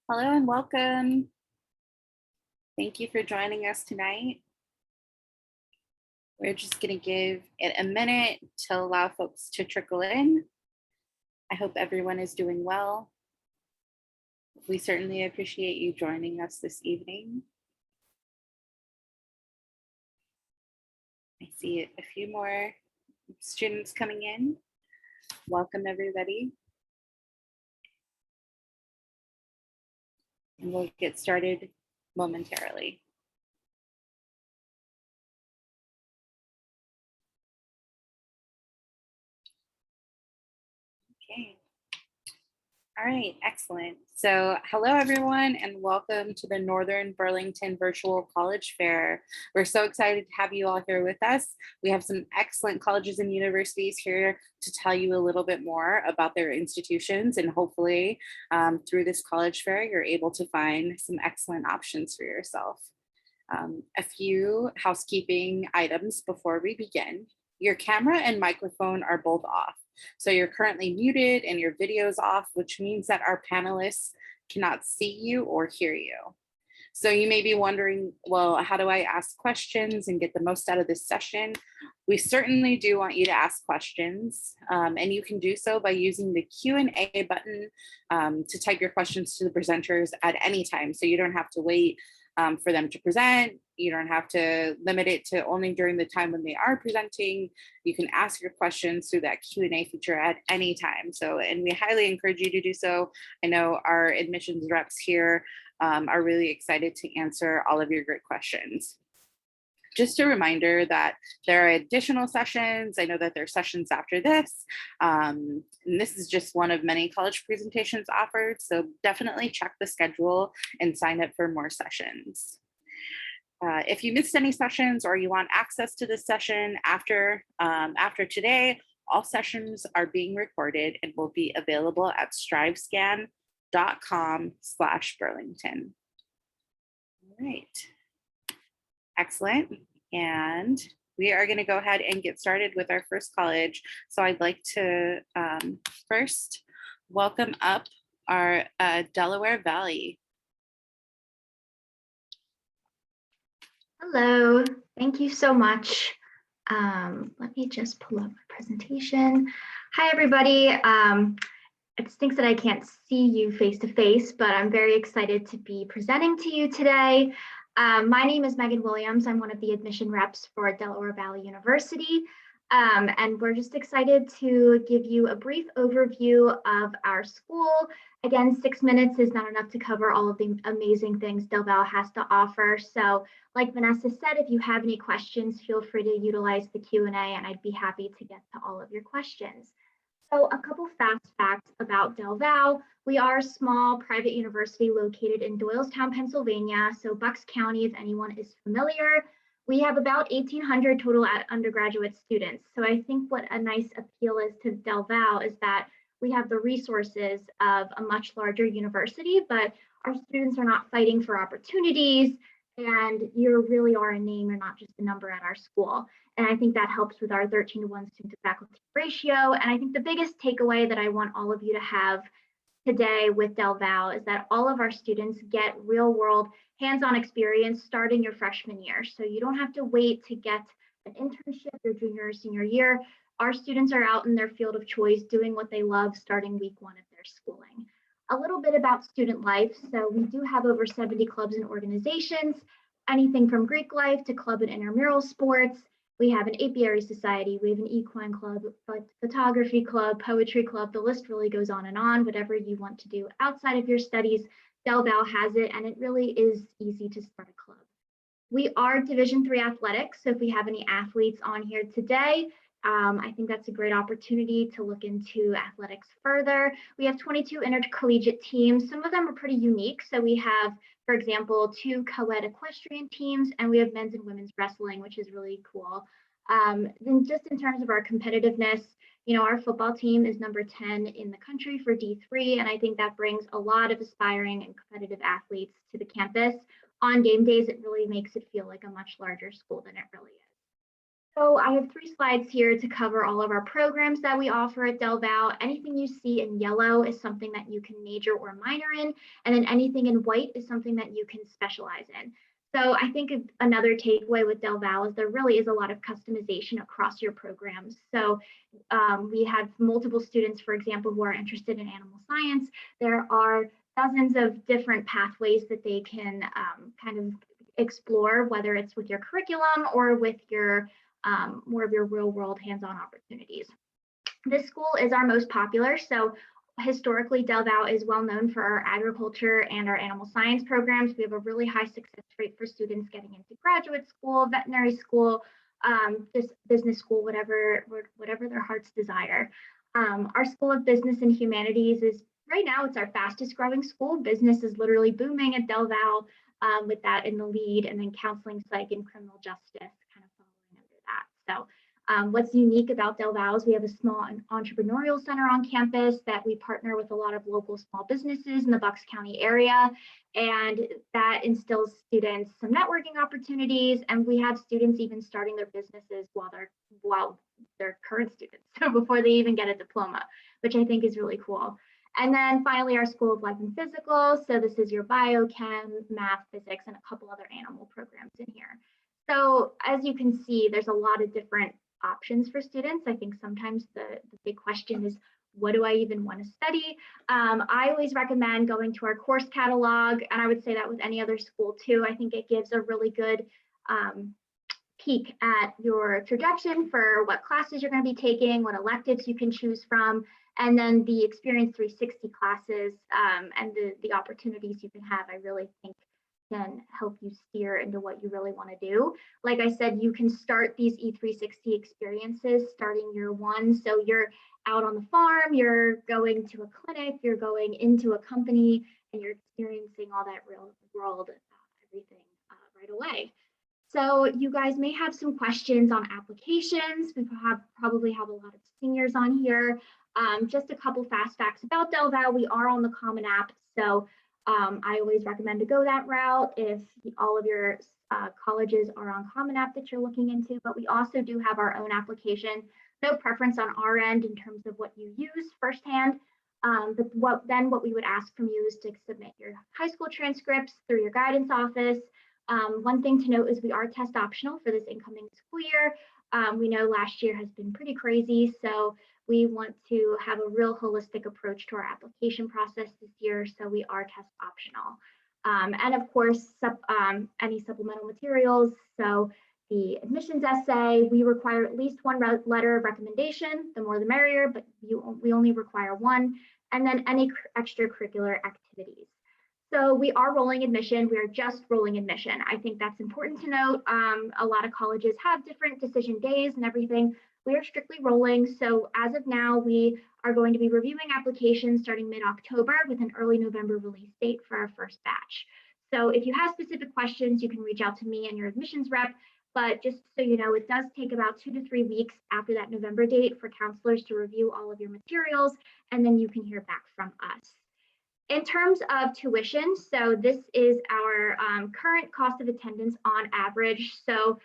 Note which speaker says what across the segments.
Speaker 1: Hello and welcome. Thank you for joining us tonight. We're just going to give it a minute to allow folks to trickle in. I hope everyone is doing well. We certainly appreciate you joining us this evening. I see a few more students coming in. Welcome, everybody. And we'll get started momentarily. Okay. All right, excellent. So hello everyone and welcome to the Northern Burlington Virtual College Fair. We're so excited to have you all here with us. We have some excellent colleges and universities here to tell you a little bit more about their institutions, and hopefully through this college fair, you're able to find some excellent options for yourself. A few housekeeping items before we begin. Your camera and microphone are both off. So you're currently muted and your video is off, which means that our panelists cannot see you or hear you. So you may be wondering, well, how do I ask questions and get the most out of this session? We certainly do want you to ask questions, and you can do so by using the Q&A button to type your questions to the presenters at any time. So you don't have to wait for them to present. You don't have to limit it to only during the time when they are presenting. You can ask your questions through that Q&A feature at any time. So, and we highly encourage you to do so. I know our admissions reps here are really excited to answer all of your great questions. Just a reminder that there are additional sessions. I know that there are sessions after this, and this is just one of many college presentations offered. So definitely check the schedule and sign up for more sessions. If you missed any sessions or you want access to this session after today, all sessions are being recorded and will be available at strivescan.com/Burlington. All right. Excellent. And we are going to go ahead and get started with our first college. So I'd like to first welcome up our Delaware Valley.
Speaker 2: Hello, thank you so much. Let me just pull up my presentation. Hi, everybody. It stinks that I can't see you face to face, but I'm very excited to be presenting to you today. My name is Megan Williams. I'm one of the admission reps for Delaware Valley University. And we're just excited to give you a brief overview of our school. Again, 6 minutes is not enough to cover all of the amazing things Del Val has to offer. So like Vanessa said, if you have any questions, feel free to utilize the Q&A and I'd be happy to get to all of your questions. So a couple fast facts about Del Val. We are a small private university located in Doylestown, Pennsylvania. So Bucks County, if anyone is familiar. We have about 1,800 total undergraduate students. So I think what a nice appeal is to Del Val is that we have the resources of a much larger university, but our students are not fighting for opportunities, and you really are a name, you're not just a number at our school. And I think that helps with our 13-to-1 student to faculty ratio. And I think the biggest takeaway that I want all of you to have today with Del Val is that all of our students get real world hands-on experience starting your freshman year. So you don't have to wait to get an internship your junior or senior year. Our students are out in their field of choice doing what they love starting week 1 of their schooling. A little bit about student life. So we do have over 70 clubs and organizations, anything from Greek life to club and intramural sports. We have an apiary society, we have an equine club, photography club, poetry club, the list really goes on and on. Whatever you want to do outside of your studies, Del Val has it, and it really is easy to start a club. We are Division III athletics, so if we have any athletes on here today, I think that's a great opportunity to look into athletics further. We have 22 intercollegiate teams. Some of them are pretty unique. So we have, for example, 2 co-ed equestrian teams, and we have men's and women's wrestling, which is really cool. Then just in terms of our competitiveness, you know, our football team is number 10 in the country for D3, and I think that brings a lot of aspiring and competitive athletes to the campus. On game days, it really makes it feel like a much larger school than it really is. So I have 3 slides here to cover all of our programs that we offer at Del Val. Anything you see in yellow is something that you can major or minor in, and then anything in white is something that you can specialize in. So I think another takeaway with Del Val is there really is a lot of customization across your programs. So we have multiple students, for example, who are interested in animal science. There are dozens of different pathways that they can kind of explore, whether it's with your curriculum or with your more of your real world hands-on opportunities. This school is our most popular. So historically, Del Val is well known for our agriculture and our animal science programs. We have a really high success rate for students getting into graduate school, veterinary school, just business school, whatever their hearts desire. Our School of Business and Humanities is right now, it's our fastest growing school. Business is literally booming at Del Val, with that in the lead, and then counseling, psych, and criminal justice kind of following under that. So what's unique about Del Val is we have a small entrepreneurial center on campus that we partner with a lot of local small businesses in the Bucks County area, and that instills students some networking opportunities, and we have students even starting their businesses while they're current students, so before they even get a diploma, which I think is really cool. And then finally, our School of Life and Physical. So this is your biochem, math, physics, and a couple other animal programs in here. So as you can see, there's a lot of different options for students. I think sometimes the big question is, what do I even want to study? I always recommend going to our course catalog, and I would say that with any other school too. I think it gives a really good peek at your projection for what classes you're going to be taking, what electives you can choose from, and then the Experience 360 classes and the opportunities you can have, I really think can help you steer into what you really want to do. Like I said, you can start these E360 experiences starting year 1. So you're out on the farm, you're going to a clinic, you're going into a company, and you're experiencing all that real world, everything right away. So you guys may have some questions on applications. We probably have a lot of seniors on here. Just a couple fast facts about Del Val. We are on the Common App, so I always recommend to go that route if all of your colleges are on Common App that you're looking into. But we also do have our own application. No preference on our end in terms of what you use firsthand. But what we would ask from you is to submit your high school transcripts through your guidance office. One thing to note is we are test optional for this incoming school year. We know last year has been pretty crazy, so we want to have a real holistic approach to our application process this year, so we are test optional. And of course, any supplemental materials. So the admissions essay, we require at least one letter of recommendation, the more the merrier, but we only require one, and then any extracurricular activities. So we are rolling admission. We are just rolling admission. I think that's important to note. A lot of colleges have different decision days and everything. We are strictly rolling. So as of now, we are going to be reviewing applications starting mid-October with an early November release date for our first batch. So if you have specific questions, you can reach out to me and your admissions rep. But just so you know, it does take about 2 to 3 weeks after that November date for counselors to review all of your materials, and then you can hear back from us. In terms of tuition, so this is our current cost of attendance on average. So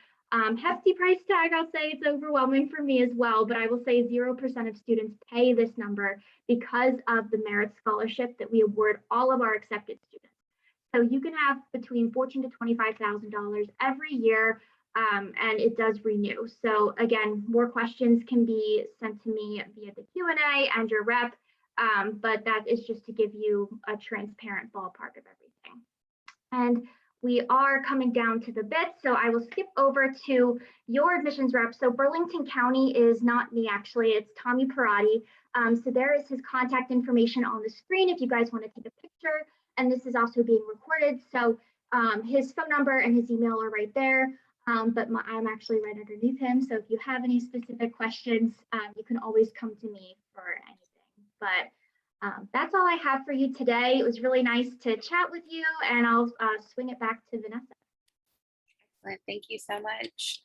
Speaker 2: hefty price tag, I'll say it's overwhelming for me as well, but I will say 0% of students pay this number because of the merit scholarship that we award all of our accepted students. So you can have between $14,000 to $25,000 every year, and it does renew. So again, more questions can be sent to me via the Q&A and your rep. But that is just to give you a transparent ballpark of everything. And we are coming down to the bit, so I will skip over to your admissions rep. So Burlington County is not me, actually, it's Tommy Parati. So there is his contact information on the screen if you guys want to take a picture, and this is also being recorded. So his phone number and his email are right there, but I'm actually right underneath him. So if you have any specific questions, you can always come to me for anything. But that's all I have for you today. It was really nice to chat with you, and I'll swing it back to Vanessa.
Speaker 1: Excellent. Thank you so much.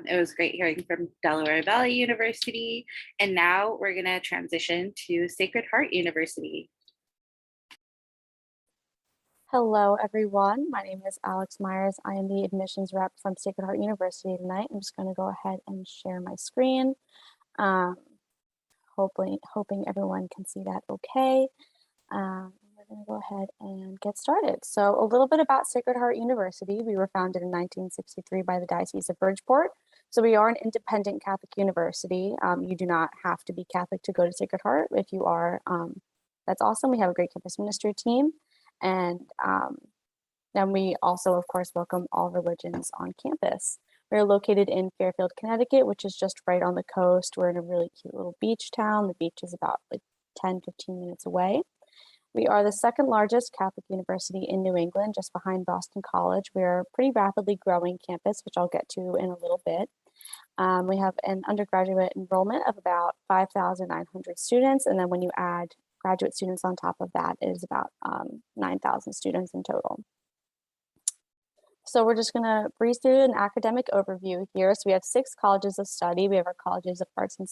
Speaker 1: It was great hearing from Delaware Valley University. And now we're going to transition to Sacred Heart University.
Speaker 3: Hello, everyone. My name is Alex Myers. I am the admissions rep from Sacred Heart University tonight. I'm just going to go ahead and share my screen. Hoping everyone can see that okay. We're going to go ahead and get started. So a little bit about Sacred Heart University. We were founded in 1963 by the Diocese of Bridgeport. So we are an independent Catholic university. You do not have to be Catholic to go to Sacred Heart. If you are, that's awesome. We have a great campus ministry team. And then we also, of course, welcome all religions on campus. We're located in Fairfield, Connecticut, which is just right on the coast. We're in a really cute little beach town. The beach is about like 10, 15 minutes away. We are the second largest Catholic university in New England, just behind Boston College. We're a pretty rapidly growing campus, which I'll get to in a little bit. We have an undergraduate enrollment of about 5,900 students. And then when you add graduate students on top of that, it is about 9,000 students in total. So we're just going to breeze through an academic overview here. So we have 6 colleges of study. We have our colleges of arts and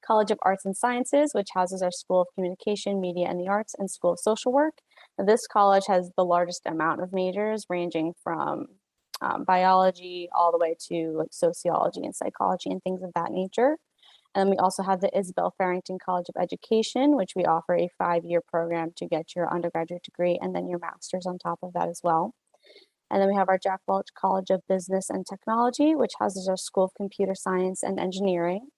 Speaker 3: College of Arts and Sciences, which houses our School of Communication, Media, and the Arts, and School of Social Work. Now, this college has the largest amount of majors, ranging from biology all the way to like sociology and psychology and things of that nature. And we also have the Isabel Farrington College of Education, which we offer a 5-year program to get your undergraduate degree and then your master's on top of that as well. And then we have our Jack Welch College of Business and Technology, which houses our School of Computer Science and Engineering.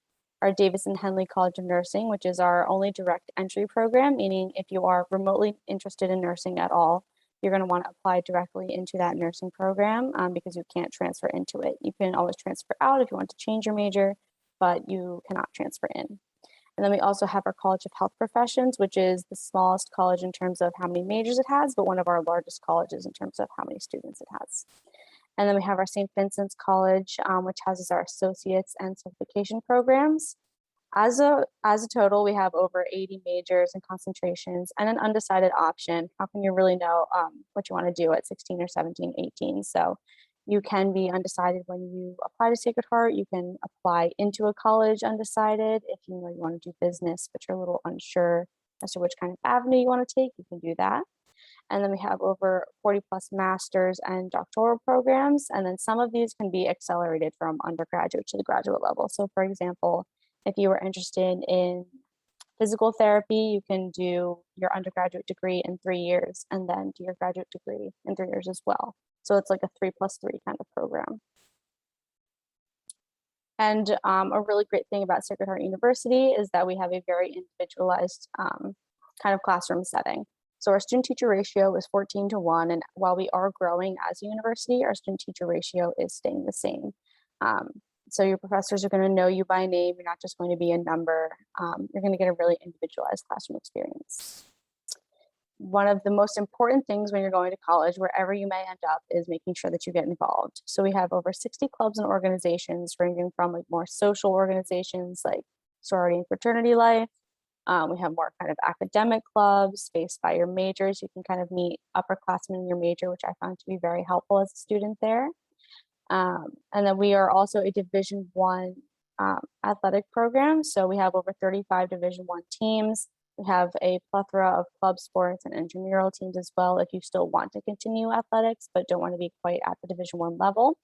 Speaker 3: Our Davis and Henley College of Nursing, which is our only direct entry program, meaning if you are remotely interested in nursing at all, you're going to want to apply directly into that nursing program because you can't transfer into it. You can always transfer out if you want to change your major, but you cannot transfer in. And then we also have our College of Health Professions, which is the smallest college in terms of how many majors it has, but one of our largest colleges in terms of how many students it has. And then we have our St. Vincent's College, which houses our associates and certification programs. As a total, we have over 80 majors and concentrations and an undecided option. How can you really know what you want to do at 16 or 17, 18? So you can be undecided when you apply to Sacred Heart. You can apply into a college undecided. If you know you want to do business, but you're a little unsure as to which kind of avenue you want to take, you can do that. And then we have over 40 plus master's and doctoral programs. And then some of these can be accelerated from undergraduate to the graduate level. So for example, if you are interested in physical therapy, you can do your undergraduate degree in 3 years and then do your graduate degree in 3 years as well. So it's like a 3+3 kind of program. And a really great thing about Sacred Heart University is that we have a very individualized kind of classroom setting. So our student-teacher ratio is 14:1, and while we are growing as a university, our student-teacher ratio is staying the same. So your professors are going to know you by name. You're not just going to be a number. You're going to get a really individualized classroom experience. One of the most important things when you're going to college, wherever you may end up, is making sure that you get involved. So we have over 60 clubs and organizations, ranging from like more social organizations like sorority and fraternity life. We have more kind of academic clubs based by your majors. You can kind of meet upperclassmen in your major, which I found to be very helpful as a student there. And then we are also a Division I athletic program. So we have over 35 Division I teams. We have a plethora of club sports and intramural teams as well if you still want to continue athletics but don't want to be quite at the Division I level.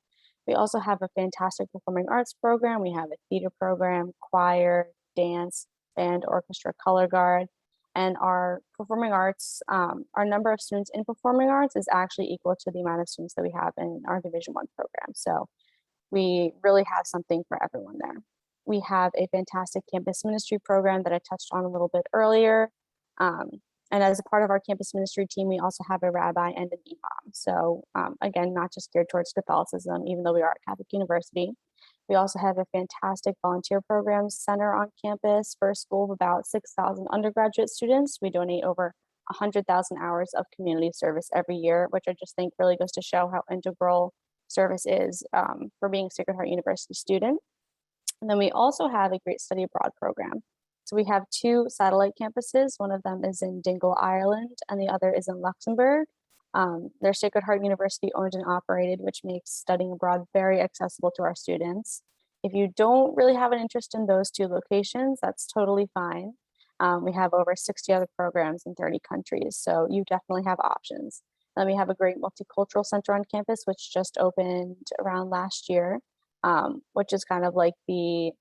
Speaker 3: We also have a fantastic performing arts program. We have a theater program, choir, dance, band, orchestra, color guard. And our performing arts, our number of students in performing arts is actually equal to the amount of students that we have in our Division I program. So we really have something for everyone there. We have a fantastic campus ministry program that I touched on a little bit earlier. And as a part of our campus ministry team, we also have a rabbi and an imam. So again, not just geared towards Catholicism, even though we are a Catholic university. We also have a fantastic volunteer programs center on campus for a school of about 6,000 undergraduate students. We donate over 100,000 hours of community service every year, which I just think really goes to show how integral service is for being a Sacred Heart University student. And then we also have a great study abroad program. So we have 2 satellite campuses. One of them is in Dingle, Ireland, and the other is in Luxembourg. They're Sacred Heart University owned and operated, which makes studying abroad very accessible to our students. If you don't really have an interest in those 2 locations, that's totally fine. We have over 60 other programs in 30 countries, so you definitely have options. Then we have a great multicultural center on campus, which just opened around last year, which is kind of like the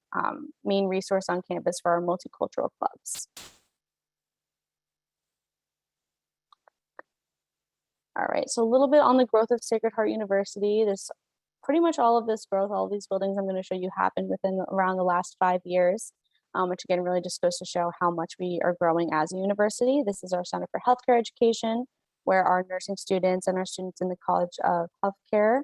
Speaker 3: main resource on campus for our multicultural clubs. All right, so a little bit on the growth of Sacred Heart University. This pretty much all of this growth, all of these buildings I'm going to show you happened within around the last 5 years, which again really just goes to show how much we are growing as a university. This is our Center for Healthcare Education, where our nursing students and our students in the College of Healthcare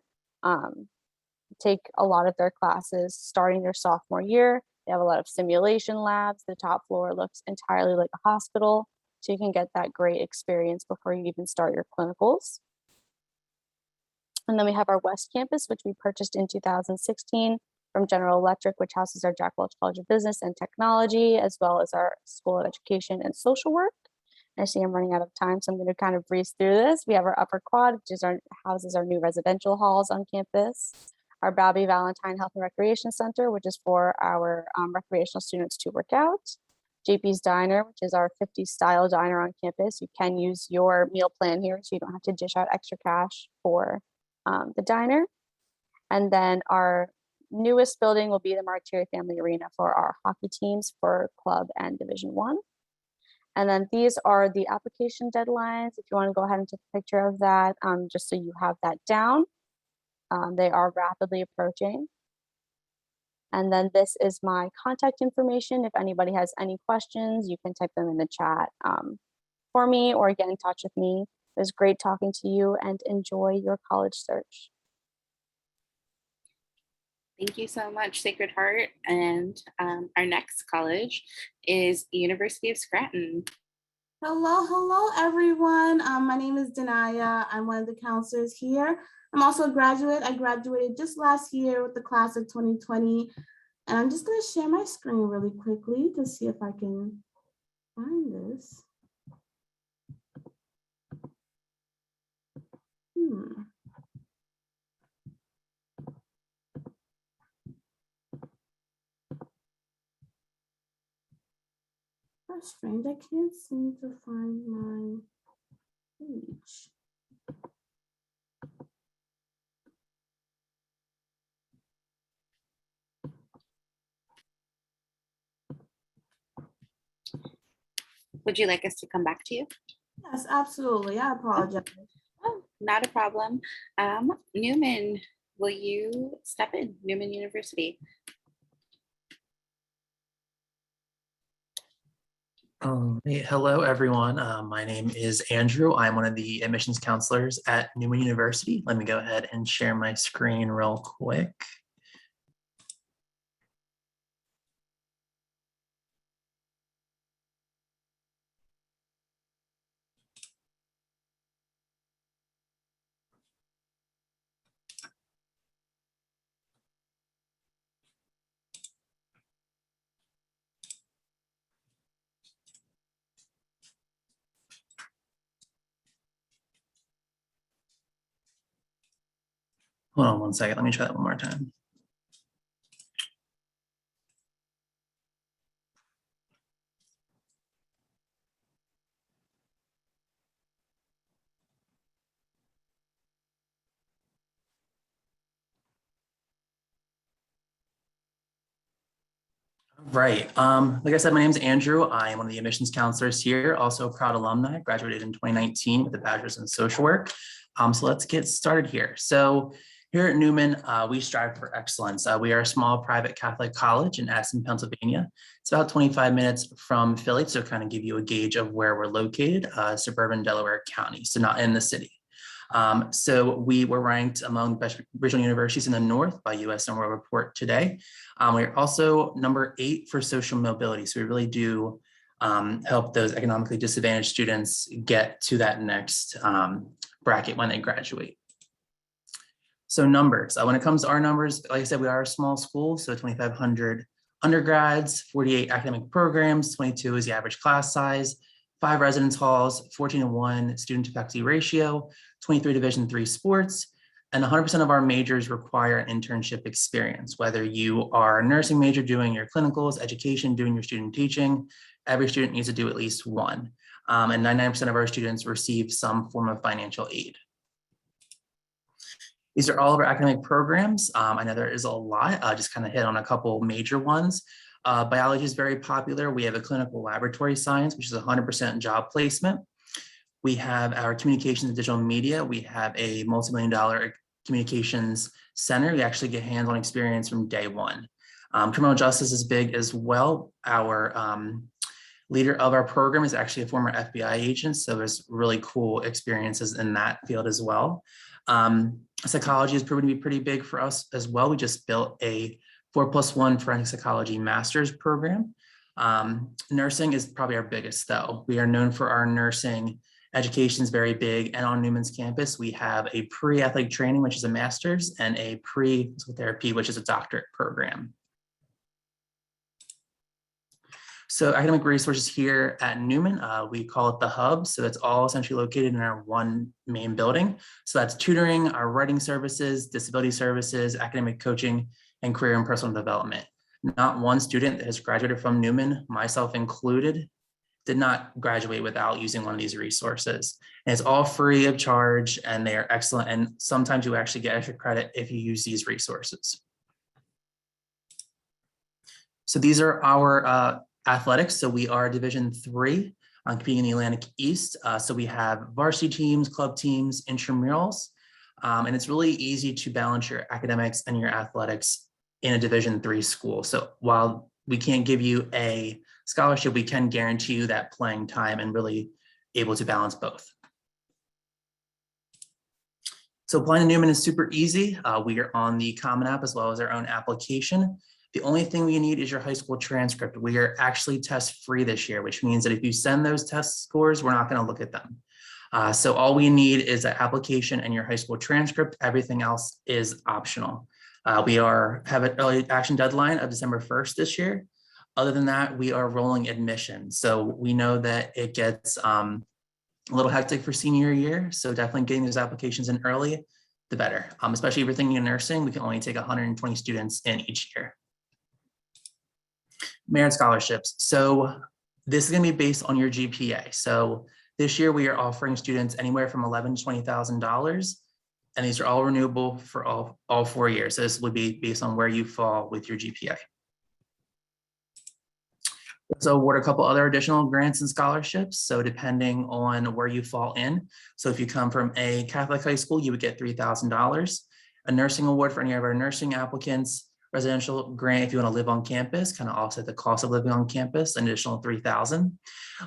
Speaker 3: take a lot of their classes starting their sophomore year. They have a lot of simulation labs. The top floor looks entirely like a hospital, so you can get that great experience before you even start your clinicals. And then we have our West Campus, which we purchased in 2016 from General Electric, which houses our Jack Welch College of Business and Technology, as well as our School of Education and Social Work. I see I'm running out of time, so I'm going to kind of breeze through this. We have our Upper Quad, which is houses our new residential halls on campus. Our Bobby Valentine Health and Recreation Center, which is for our recreational students to work out. JP's Diner, which is our 50s style diner on campus. You can use your meal plan here, so you don't have to dish out extra cash for the diner. And then our newest building will be the Martyr Family Arena for our hockey teams for club and Division I. And then these are the application deadlines. If you want to go ahead and take a picture of that, just so you have that down. They are rapidly approaching. And then this is my contact information. If anybody has any questions, you can type them in the chat for me or get in touch with me. It was great talking to you, and enjoy your college search.
Speaker 1: Thank you so much, Sacred Heart. And our next college is University of Scranton.
Speaker 4: Hello, everyone. My name is Denaya. I'm one of the counselors here. I'm also a graduate. I graduated just last year with the class of 2020. And I'm just going to share my screen really quickly to see if I can find this. That's strange. I can't seem to find my page.
Speaker 1: Would you like us to come back to you?
Speaker 4: Yes, absolutely. I apologize.
Speaker 1: Oh, not a problem. Neumann, will you step in? Neumann University.
Speaker 5: Hello, everyone. My name is Andrew. I'm one of the admissions counselors at Neumann University. Let me go ahead and share my screen real quick. Hold on one second. Let me try that one more time. Right. Like I said, my name is Andrew. I am one of the admissions counselors here, also a proud alumni, graduated in 2019 with a bachelor's in social work. So let's get started here. So here at Neumann, we strive for excellence. We are a small private Catholic college in Essen, Pennsylvania. It's about 25 minutes from Philly, so kind of give you a gauge of where we're located, suburban Delaware County, so not in the city. So we were ranked among the best regional universities in the North by US News Report today. We're also number 8 for social mobility. So we really do help those economically disadvantaged students get to that next bracket when they graduate. So numbers, when it comes to our numbers, like I said, we are a small school, so 2,500 undergrads, 48 academic programs, 22 is the average class size, 5 residence halls, 14:1 student to faculty ratio, 23 Division III sports, and 100% of our majors require an internship experience, whether you are a nursing major doing your clinicals, education, doing your student teaching, every student needs to do at least one. And 99% of our students receive some form of financial aid. These are all of our academic programs. I know there is a lot, just kind of hit on a couple major ones. Biology is very popular. We have a clinical laboratory science, which is 100% job placement. We have our communications and digital media. We have a multi-million-dollar communications center. We actually get hands-on experience from day one. Criminal justice is big as well. Our leader of our program is actually a former FBI agent, so there's really cool experiences in that field as well. Psychology has proven to be pretty big for us as well. We just built a 4+1 forensic psychology master's program. Nursing is probably our biggest though. We are known for our nursing. Education is very big, and on Neumann's campus, we have a pre-athletic training, which is a master's, and a pre-physical therapy, which is a doctorate program. So academic resources here at Neumann, we call it the hub. So it's all essentially located in our one main building. So that's tutoring, our writing services, disability services, academic coaching, and career and personal development. Not one student that has graduated from Neumann, myself included, did not graduate without using one of these resources. And it's all free of charge, and they are excellent. And sometimes you actually get extra credit if you use these resources. So these are our athletics. So we are Division III, competing in the Atlantic East. So we have varsity teams, club teams, intramurals, and it's really easy to balance your academics and your athletics in a Division III school. So while we can't give you a scholarship, we can guarantee you that playing time and really able to balance both. So applying to Neumann is super easy. We are on the Common App as well as our own application. The only thing we need is your high school transcript. We are actually test free this year, which means that if you send those test scores, we're not going to look at them. So all we need is an application and your high school transcript. Everything else is optional. We have an early action deadline of December 1st this year. Other than that, we are rolling admission. So we know that it gets a little hectic for senior year. So definitely getting those applications in early, the better. Especially if you're thinking of nursing, we can only take 120 students in each year. Merit scholarships. So this is going to be based on your GPA. So this year we are offering students anywhere from $11,000 to $20,000, and these are all renewable for all 4 years. So this would be based on where you fall with your GPA. Let's award a couple other additional grants and scholarships. So depending on where you fall in. So if you come from a Catholic high school, you would get $3,000. A nursing award for any of our nursing applicants. Residential grant if you want to live on campus, kind of offset the cost of living on campus, an additional $3,000.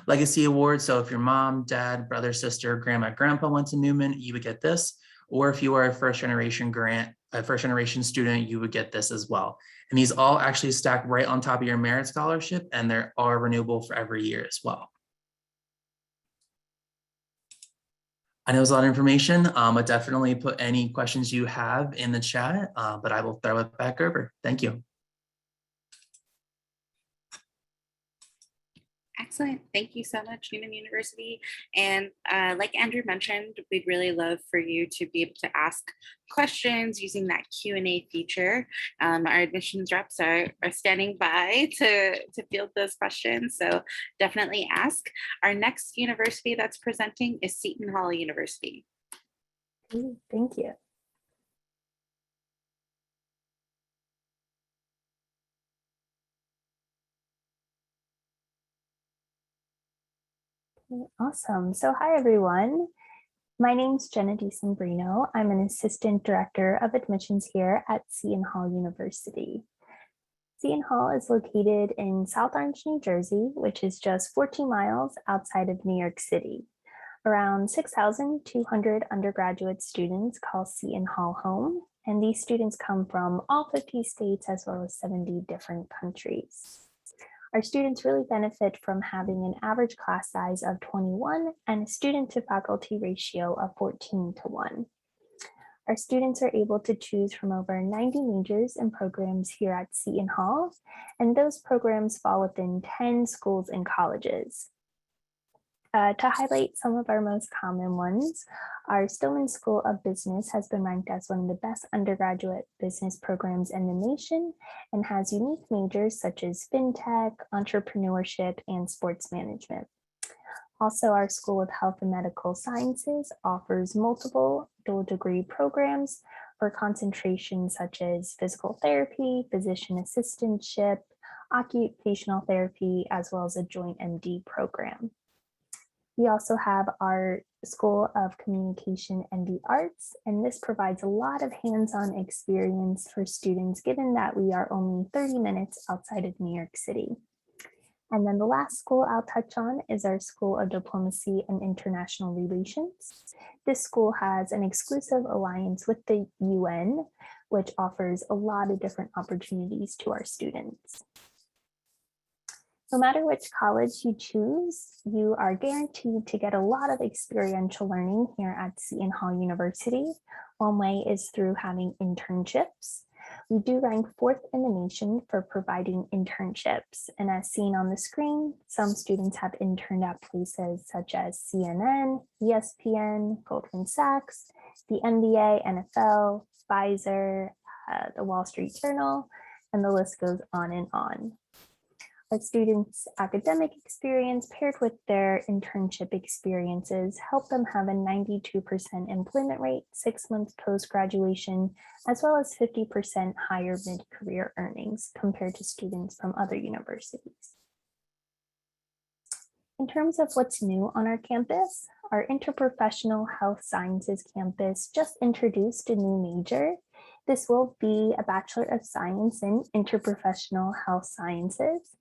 Speaker 5: Legacy award. So if your mom, dad, brother, sister, grandma, grandpa went to Neumann, you would get this. Or if you are a first generation student, you would get this as well. And these all actually stack right on top of your merit scholarship, and they are renewable for every year as well. I know there's a lot of information, but definitely put any questions you have in the chat, but I will throw it back over. Thank you.
Speaker 1: Excellent. Thank you so much, Neumann University. And like Andrew mentioned, we'd really love for you to be able to ask questions using that Q&A feature. Our admissions reps are standing by to field those questions, so definitely ask. Our next university that's presenting is Seton Hall University.
Speaker 3: Thank you. Awesome. So hi, everyone. My name's Jenna DeSimbrino. I'm an assistant director of admissions here at Seton Hall University. Seton Hall is located in South Orange, New Jersey, which is just 14 miles outside of New York City. Around 6,200 undergraduate students call Seton Hall home, and these students come from all 50 states as well as 70 different countries. Our students really benefit from having an average class size of 21 and a student to faculty ratio of 14:1. Our students are able to choose from over 90 majors and programs here at Seton Hall, and those programs fall within 10 schools and colleges.
Speaker 6: To highlight some of our most common ones, our Stillman School of Business has been ranked as one of the best undergraduate business programs in the nation and has unique majors such as fintech, entrepreneurship, and sports management. Also, our School of Health and Medical Sciences offers multiple dual degree programs for concentrations such as physical therapy, physician assistantship, occupational therapy, as well as a joint MD program. We also have our School of Communication and the Arts, and this provides a lot of hands-on experience for students, given that we are only 30 minutes outside of New York City. And then the last school I'll touch on is our School of Diplomacy and International Relations. This school has an exclusive alliance with the UN, which offers a lot of different opportunities to our students. No matter which college you choose, you are guaranteed to get a lot of experiential learning here at Seton Hall University. One way is through having internships. We do rank 4th in the nation for providing internships. And as seen on the screen, some students have interned at places such as CNN, ESPN, Goldman Sachs, the NBA, NFL, Pfizer, the Wall Street Journal, and the list goes on and on. A students' academic experience paired with their internship experiences help them have a 92% employment rate 6 months post-graduation, as well as 50% higher mid-career earnings compared to students from other universities. In terms of what's new on our campus, our Interprofessional Health Sciences campus just introduced a new major. This will be a Bachelor of Science in Interprofessional Health Sciences,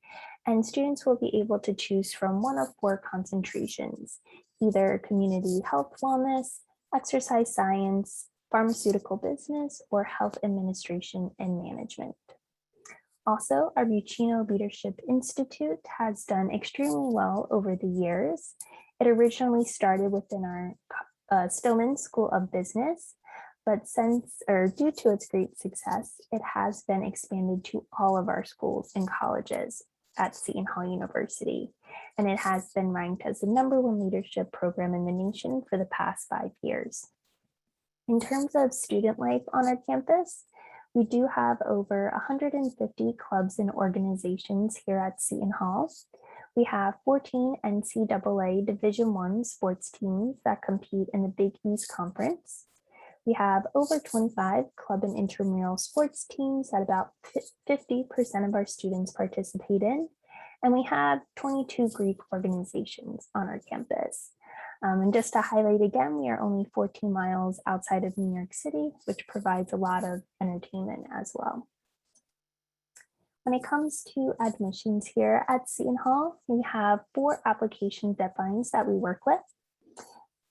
Speaker 6: and students will be able to choose from one of 4 concentrations, either community health wellness, exercise science, pharmaceutical business, or health administration and management. Also, our Buccino Leadership Institute has done extremely well over the years. It originally started within our Stillman School of Business, but due to its great success, it has been expanded to all of our schools and colleges at Seton Hall University, and it has been ranked as the #1 leadership program in the nation for the past 5 years. In terms of student life on our campus, we do have over 150 clubs and organizations here at Seton Hall. We have 14 NCAA Division I sports teams that compete in the Big East Conference. We have over 25 club and intramural sports teams that about 50% of our students participate in. And we have 22 Greek organizations on our campus. And just to highlight again, we are only 14 miles outside of New York City, which provides a lot of entertainment as well. When it comes to admissions here at Seton Hall, we have 4 application deadlines that we work with.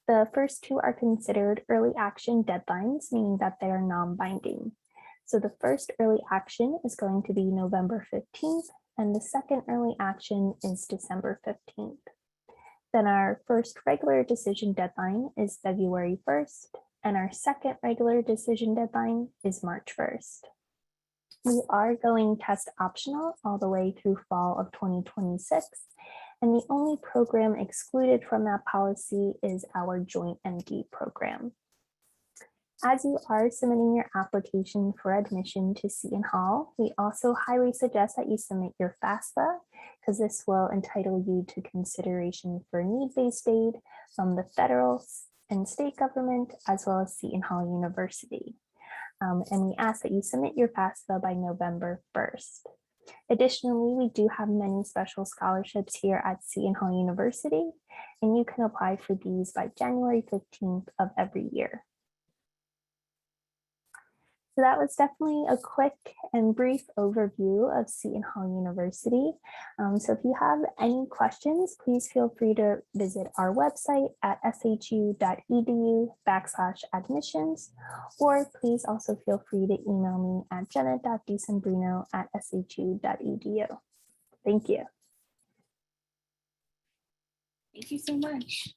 Speaker 6: The first 2 are considered early action deadlines, meaning that they are non-binding. So the first early action is going to be November 15th, and the second early action is December 15th. Then our first regular decision deadline is February 1st, and our second regular decision deadline is March 1st. We are going test optional all the way through fall of 2026. And the only program excluded from that policy is our joint MD program. As you are submitting your application for admission to Seton Hall, we also highly suggest that you submit your FAFSA, because this will entitle you to consideration for need-based aid from the federal and state government, as well as Seton Hall University. And we ask that you submit your FAFSA by November 1st. Additionally, we do have many special scholarships here at Seton Hall University, and you can apply for these by January 15th of every year. So that was definitely a quick and brief overview of Seton Hall University. So if you have any questions, please feel free to visit our website at shu.edu/admissions, or please also feel free to email me at jenna.decembrino@shu.edu. Thank you.
Speaker 1: Thank you so much.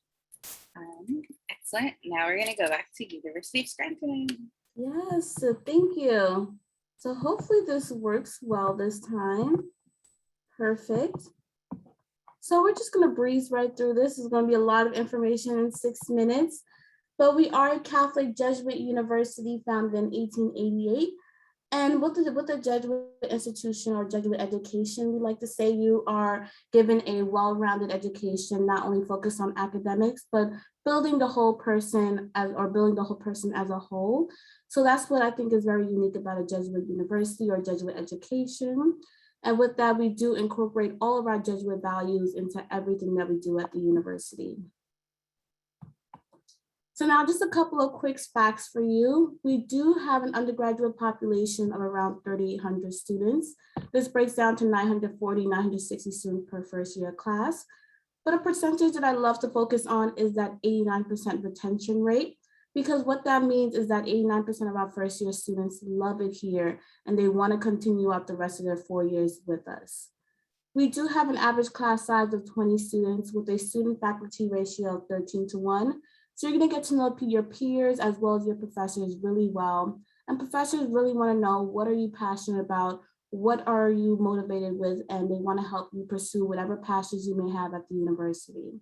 Speaker 1: Excellent. Now we're going to go back to University of Scranton.
Speaker 4: Yes, so thank you. So hopefully this works well this time. Perfect. So we're just going to breeze right through this. It's going to be a lot of information in 6 minutes, but we are a Catholic Jesuit university founded in 1888. And with the Jesuit institution or Jesuit education, we like to say you are given a well-rounded education, not only focused on academics, but building the whole person as a whole. So that's what I think is very unique about a Jesuit university or Jesuit education. And with that, we do incorporate all of our Jesuit values into everything that we do at the university. So now just a couple of quick facts for you. We do have an undergraduate population of around 3,800 students. This breaks down to 940, 960 students per first year class. But a percentage that I love to focus on is that 89% retention rate, because what that means is that 89% of our first year students love it here and they want to continue out the rest of their 4 years with us. We do have an average class size of 20 students with a student faculty ratio of 13:1. So you're going to get to know your peers as well as your professors really well. And professors really want to know, what are you passionate about? What are you motivated with? And they want to help you pursue whatever passions you may have at the university.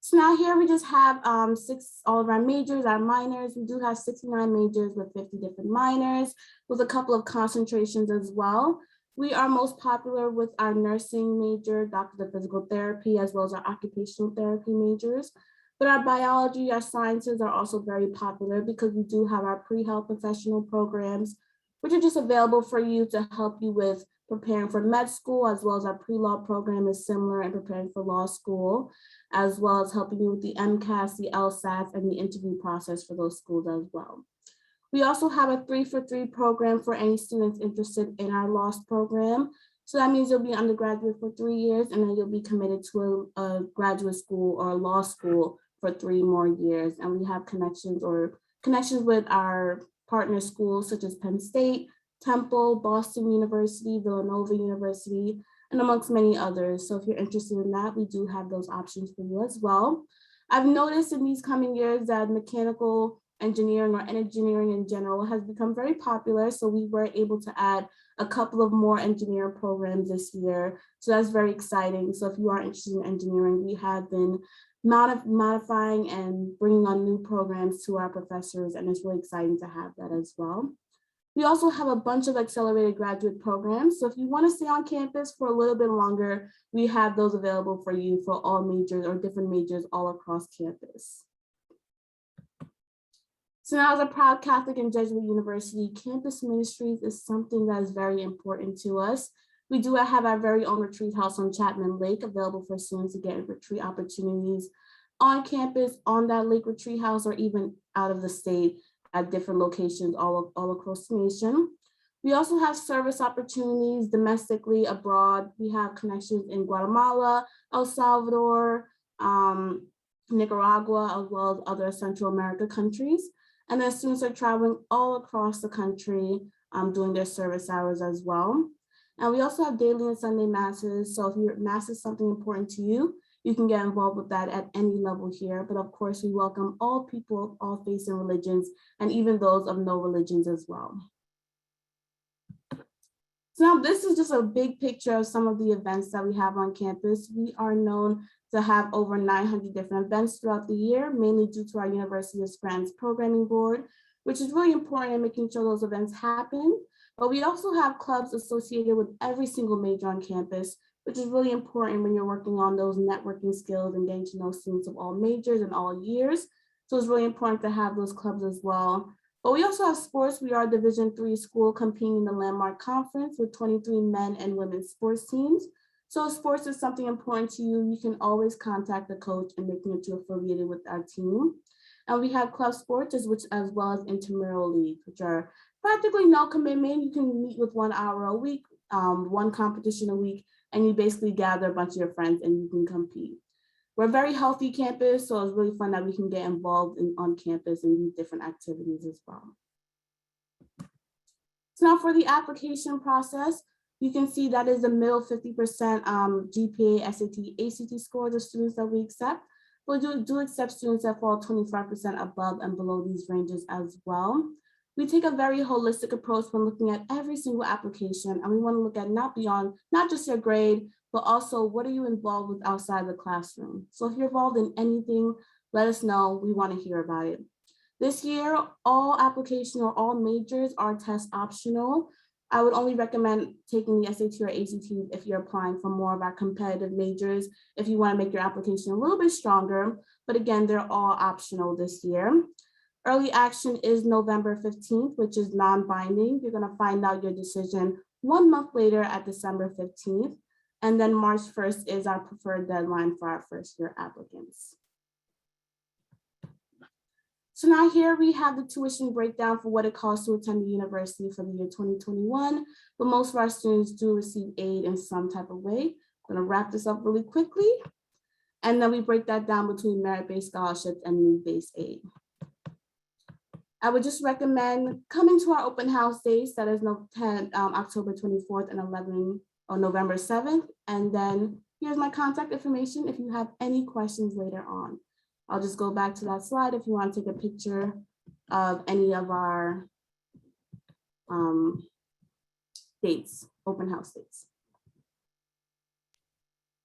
Speaker 4: So now here we just have all of our majors, our minors. We do have 69 majors with 50 different minors with a couple of concentrations as well. We are most popular with our nursing major, Doctor of Physical Therapy, as well as our occupational therapy majors. But our biology, our sciences are also very popular because we do have our pre-health professional programs, which are just available for you to help you with preparing for med school, as well as our pre-law program is similar and preparing for law school, as well as helping you with the MCAS, the LSAT, and the interview process for those schools as well. We also have a 3-for-3 program for any students interested in our law program. So that means you'll be undergraduate for 3 years and then you'll be committed to a graduate school or a law school for 3 more years. And we have connections with our partner schools such as Penn State, Temple, Boston University, Villanova University, and amongst many others. So if you're interested in that, we do have those options for you as well. I've noticed in these coming years that mechanical engineering or engineering in general has become very popular. So we were able to add a couple of more engineer programs this year. So that's very exciting. So if you are interested in engineering, we have been modifying and bringing on new programs to our professors, and it's really exciting to have that as well. We also have a bunch of accelerated graduate programs. So if you want to stay on campus for a little bit longer, we have those available for you for all majors or different majors all across campus. So now, as a proud Catholic and Jesuit university, campus ministries is something that is very important to us. We do have our very own retreat house on Chapman Lake available for students to get retreat opportunities on campus, on that lake retreat house, or even out of the state at different locations all across the nation. We also have service opportunities domestically, abroad. We have connections in Guatemala, El Salvador, Nicaragua, as well as other Central America countries. And then students are traveling all across the country doing their service hours as well. And we also have daily and Sunday masses. So if your mass is something important to you, you can get involved with that at any level here. But of course, we welcome all people of all faiths and religions, and even those of no religions as well. So now this is just a big picture of some of the events that we have on campus. We are known to have over 900 different events throughout the year, mainly due to our University of Scranton's programming board, which is really important in making sure those events happen. But we also have clubs associated with every single major on campus, which is really important when you're working on those networking skills and getting to know students of all majors and all years. So it's really important to have those clubs as well. But we also have sports. We are a Division III school competing in the Landmark Conference with 23 men and women's sports teams. So if sports is something important to you, you can always contact the coach and make sure you're affiliated with our team. And we have club sports as well as intramural leagues, which are practically no commitment. You can meet with 1 hour a week, one competition a week, and you basically gather a bunch of your friends and you can compete. We're a very healthy campus, so it's really fun that we can get involved on campus and do different activities as well. So now for the application process, you can see that is the middle 50% GPA, SAT, ACT scores of students that we accept. But we do accept students that fall 25% above and below these ranges as well. We take a very holistic approach when looking at every single application, and we want to look at not just your grade, but also what are you involved with outside the classroom? So if you're involved in anything, let us know. We want to hear about it. This year, all application or all majors are test optional. I would only recommend taking the SAT or ACT if you're applying for more of our competitive majors, if you want to make your application a little bit stronger. But again, they're all optional this year. Early action is November 15th, which is non-binding. You're going to find out your decision 1 month later at December 15th. And then March 1st is our preferred deadline for our first year applicants. So now here we have the tuition breakdown for what it costs to attend the university for the year 2021, but most of our students do receive aid in some type of way. I'm gonna wrap this up really quickly. And then we break that down between merit-based scholarships and need-based aid. I would just recommend coming to our open house days, that is October 24th and 11 or November 7th. And then here's my contact information if you have any questions later on. I'll just go back to that slide if you want to take a picture of any of our dates, open house dates.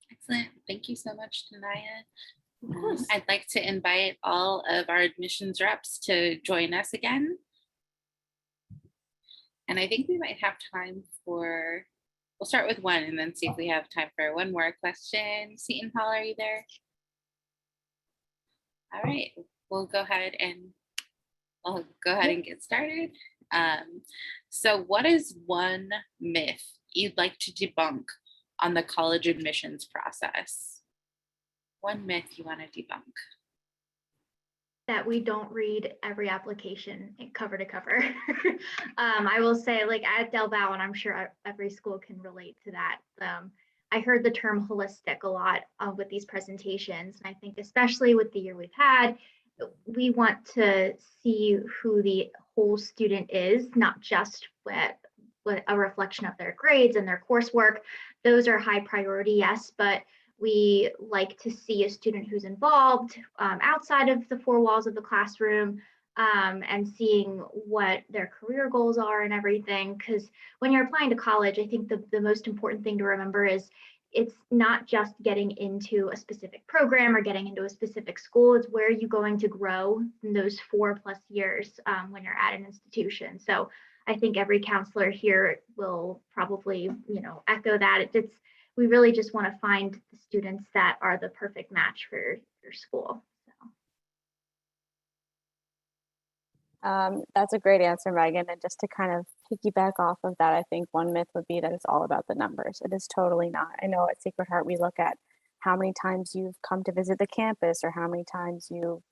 Speaker 1: Excellent. Thank you so much, Tanaya. I'd like to invite all of our admissions reps to join us again. And I think we might have time for, we'll start with one and then see if we have time for one more question. Seton, Paul, are you there? All right, we'll go ahead and get started. So what is one myth you'd like to debunk on the college admissions process? One myth you want to debunk?
Speaker 2: That we don't read every application cover to cover. I will say, like at Del Valle, and I'm sure every school can relate to that. I heard the term holistic a lot with these presentations. And I think especially with the year we've had, we want to see who the whole student is, not just with a reflection of their grades and their coursework. Those are high priority, yes, but we like to see a student who's involved outside of the four walls of the classroom, and seeing what their career goals are and everything. Because when you're applying to college, I think the most important thing to remember is it's not just getting into a specific program or getting into a specific school. It's where you're going to grow in those 4+ years when you're at an institution. So I think every counselor here will probably, echo that. We really just want to find the students that are the perfect match for your school.
Speaker 3: That's a great answer, Megan. And just to kind of piggyback off of that, I think one myth would be that it's all about the numbers. It is totally not. I know at Sacred Heart, we look at how many times you've come to visit the campus or how many times you've,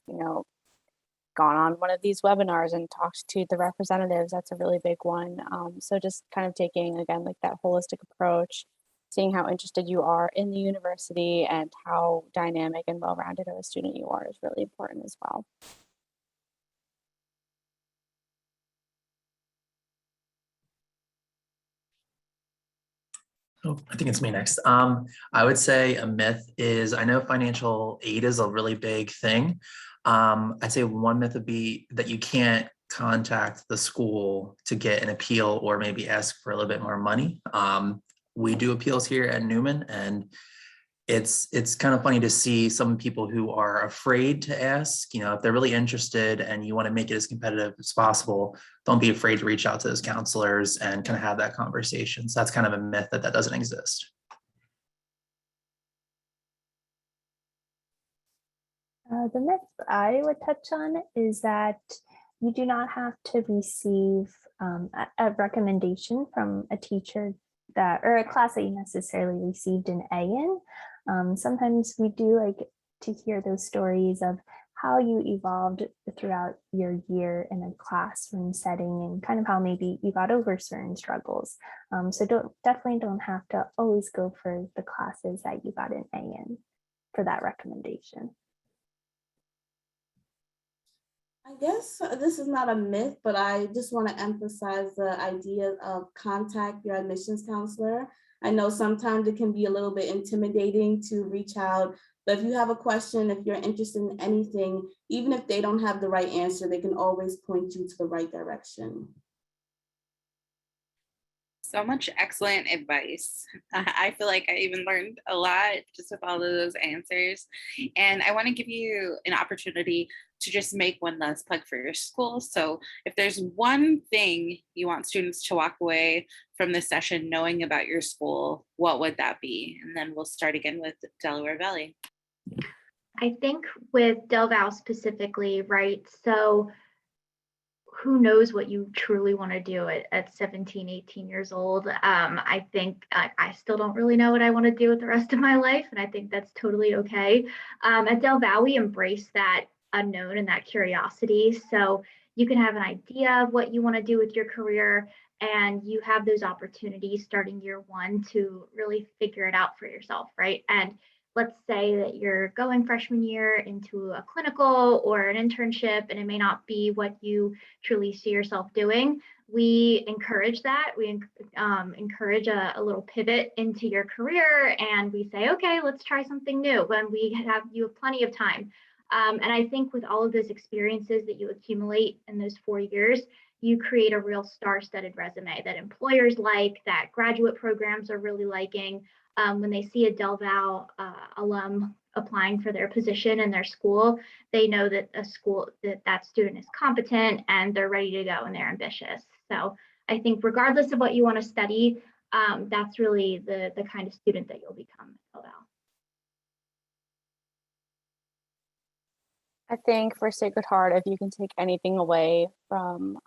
Speaker 3: gone on one of these webinars and talked to the representatives. That's a really big one. So just kind of taking, again, like that holistic approach, seeing how interested you are in the university and how dynamic and well-rounded of a student you are is really important as well.
Speaker 5: Oh, I think it's me next. I would say a myth is, I know financial aid is a really big thing. I'd say one myth would be that you can't contact the school to get an appeal or maybe ask for a little bit more money. We do appeals here at Neumann, and it's kind of funny to see some people who are afraid to ask. If they're really interested and you want to make it as competitive as possible, don't be afraid to reach out to those counselors and kind of have that conversation. So that's kind of a myth that doesn't exist.
Speaker 6: The myth I would touch on is that you do not have to receive a recommendation from a teacher or a class that you necessarily received an A in. Sometimes we do like to hear those stories of how you evolved throughout your year in a classroom setting and kind of how maybe you got over certain struggles. So definitely don't have to always go for the classes that you got an A in for that recommendation.
Speaker 4: I guess this is not a myth, but I just want to emphasize the idea of contact your admissions counselor. I know sometimes it can be a little bit intimidating to reach out, but if you have a question, if you're interested in anything, even if they don't have the right answer, they can always point you to the right direction.
Speaker 1: So much excellent advice. I feel like I even learned a lot just with all of those answers. And I want to give you an opportunity to just make one last plug for your school. So if there's one thing you want students to walk away from this session knowing about your school, what would that be? And then we'll start again with Delaware Valley.
Speaker 2: I think with Del Val specifically, right? So who knows what you truly want to do at 17, 18 years old. I think I still don't really know what I want to do with the rest of my life, and I think that's totally okay. At Del Val, we embrace that unknown and that curiosity. So you can have an idea of what you want to do with your career, and you have those opportunities starting year one to really figure it out for yourself, right? And let's say that you're going freshman year into a clinical or an internship, and it may not be what you truly see yourself doing. We encourage that. We encourage a little pivot into your career, and we say, okay, let's try something new when you have plenty of time. And I think with all of those experiences that you accumulate in those 4 years, you create a real star-studded resume that employers like, that graduate programs are really liking. When they see a Del Val alum applying for their position in their school, they know that that student is competent and they're ready to go and they're ambitious. So I think regardless of what you want to study, that's really the kind of student that you'll become at Del Val.
Speaker 3: I think for Sacred Heart, if you can take anything away from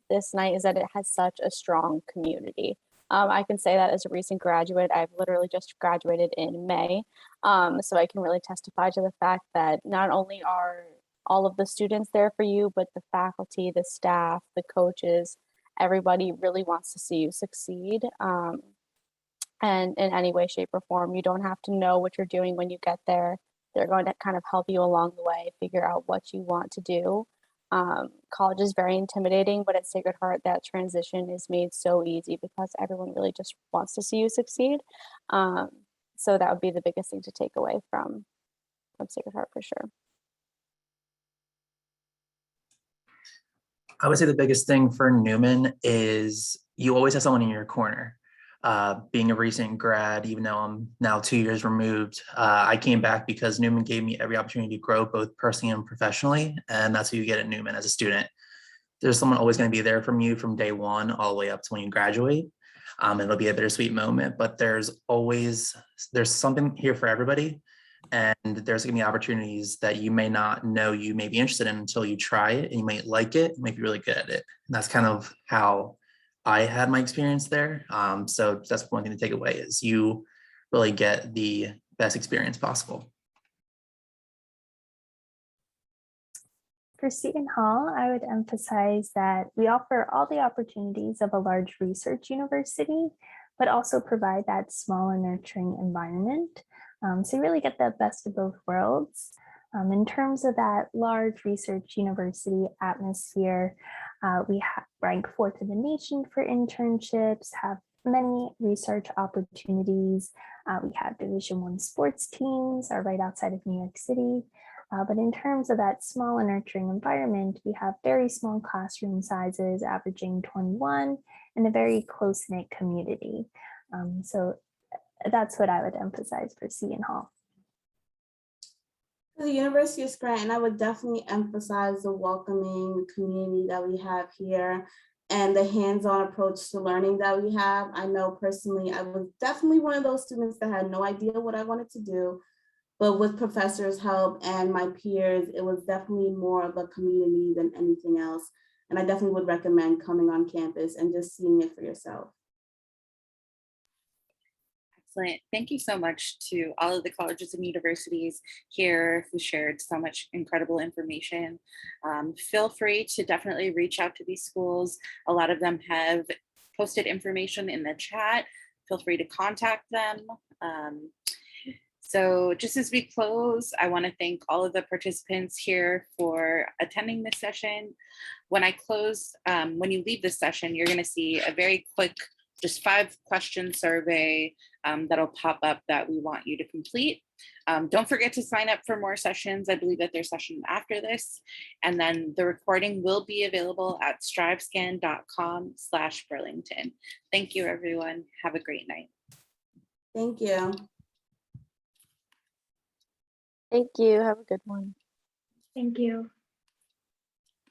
Speaker 3: this night, is that it has such a strong community. I can say that as a recent graduate. I've literally just graduated in May. So I can really testify to the fact that not only are all of the students there for you, but the faculty, the staff, the coaches, everybody really wants to see you succeed. And in any way, shape, or form, you don't have to know what you're doing when you get there. They're going to kind of help you along the way, figure out what you want to do. College is very intimidating, but at Sacred Heart, that transition is made so easy because everyone really just wants to see you succeed. So that would be the biggest thing to take away from Sacred Heart for sure.
Speaker 5: I would say the biggest thing for Neumann is you always have someone in your corner. Being a recent grad, even though I'm now 2 years removed, I came back because Neumann gave me every opportunity to grow both personally and professionally. And that's what you get at Neumann as a student. There's someone always going to be there from you from day one all the way up to when you graduate. It'll be a bittersweet moment, but there's something here for everybody. And there's going to be opportunities that you may not know you may be interested in until you try it, and you might like it, you might be really good at it. And that's kind of how I had my experience there. So that's one thing to take away is you really get the best experience possible.
Speaker 6: For Seton Hall, I would emphasize that we offer all the opportunities of a large research university, but also provide that small and nurturing environment. So you really get the best of both worlds. In terms of that large research university atmosphere, we rank 4th in the nation for internships, have many research opportunities. We have Division I sports teams, are right outside of New York City. But in terms of that small and nurturing environment, we have very small classroom sizes, averaging 21, and a very close-knit community. So that's what I would emphasize for Seton Hall.
Speaker 4: For the University of Scranton, I would definitely emphasize the welcoming community that we have here and the hands-on approach to learning that we have. I know personally, I was definitely one of those students that had no idea what I wanted to do, but with professors' help and my peers, it was definitely more of a community than anything else. And I definitely would recommend coming on campus and just seeing it for yourself.
Speaker 1: Excellent. Thank you so much to all of the colleges and universities here who shared so much incredible information. Feel free to definitely reach out to these schools. A lot of them have posted information in the chat. Feel free to contact them. So just as we close, I want to thank all of the participants here for attending this session. When I close, when you leave this session, you're going to see a very quick, just 5-question survey that'll pop up that we want you to complete. Don't forget to sign up for more sessions. I believe that there's sessions after this. And then the recording will be available at strivescan.com/Burlington. Thank you, everyone. Have a great night.
Speaker 4: Thank you.
Speaker 3: Thank you. Have a good one.
Speaker 2: Thank you.